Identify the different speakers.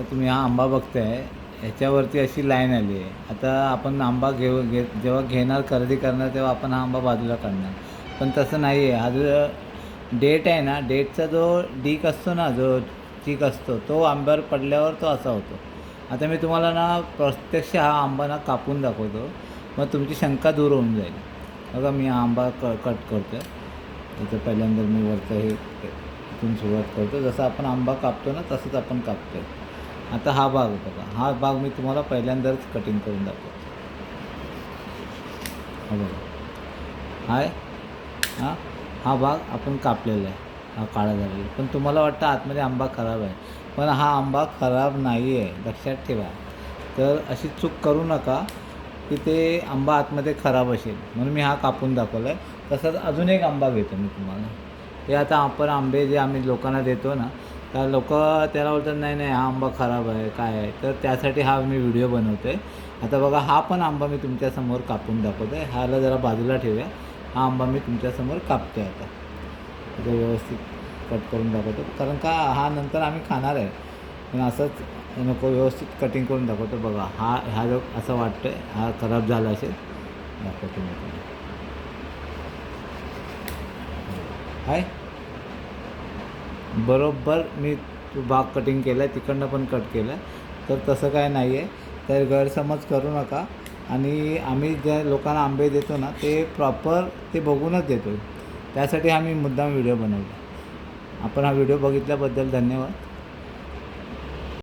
Speaker 1: तर तुम्ही हा आंबा बघताय, ह्याच्यावरती अशी लाईन आली आहे. आता आपण आंबा जेव्हा घेणार, खरेदी करणार, तेव्हा आपण हा आंबा बाजूला काढणार. पण तसं नाही आहे. हा जो डेट आहे ना, डेटचा जो डीक असतो ना, जो चीक असतो, तो आंब्यावर पडल्यावर तो असा होतो. आता मी तुम्हाला ना प्रत्यक्ष हा आंबा ना कापून दाखवतो, मग तुमची शंका दूर होऊन जाईल. बघा मी हा आंबा कट करतो आहे. त्याचं पहिल्यांदा मी वरचं हे इथून सुरुवात करतो. जसं आपण आंबा कापतो ना, तसंच आपण कापतो आहे. आता हा भाग बघा, हा भाग मी तुम्हाला पहिल्यांदाच कटिंग करून दाखवतो. हा बघा, हा भाग आपण कापलेला आहे, हा काळा झालेला. पण तुम्हाला वाटतं आतमध्ये आंबा खराब आहे, पण हा आंबा खराब नाही आहे, लक्षात ठेवा. तर अशी चूक करू नका की ते आंबा आतमध्ये खराब असेल, म्हणून मी हा कापून दाखवला आहे. तसंच अजून एक आंबा घेतो मी तुम्हाला. हे आता आपण आंबे जे आम्ही लोकांना देतो ना, तर लोक त्याला बोलतात नाही नाही हा आंबा खराब आहे, काय आहे. तर त्यासाठी हा मी व्हिडिओ बनवतो आहे. आता बघा, हा पण आंबा मी तुमच्यासमोर कापून दाखवतो आहे. ह्याला जरा बाजूला ठेवूया. हा आंबा मी तुमच्यासमोर कापतो आहे. आता तो व्यवस्थित कट करून दाखवतो, कारण का हा नंतर आम्ही खाणार आहे. पण असंच नको, व्यवस्थित कटिंग करून दाखवतो. बघा, हा जो असं वाटतं आहे हा खराब झाला असेल, दाखवतो मी तुम्हाला. आहे बरोबर, मी तो भाग कटिंग केला आहे, तिकडनं पण कट केलं आहे. तर तसं काय नाही आहे, तर गैरसमज करू नका. आणि आम्ही ज्या लोकांना आंबे देतो ना, ते प्रॉपर ते बघूनच देतो. त्यासाठी आम्ही मुद्दाम व्हिडिओ बनवला. आपण हा व्हिडिओ बघितल्याबद्दल धन्यवाद.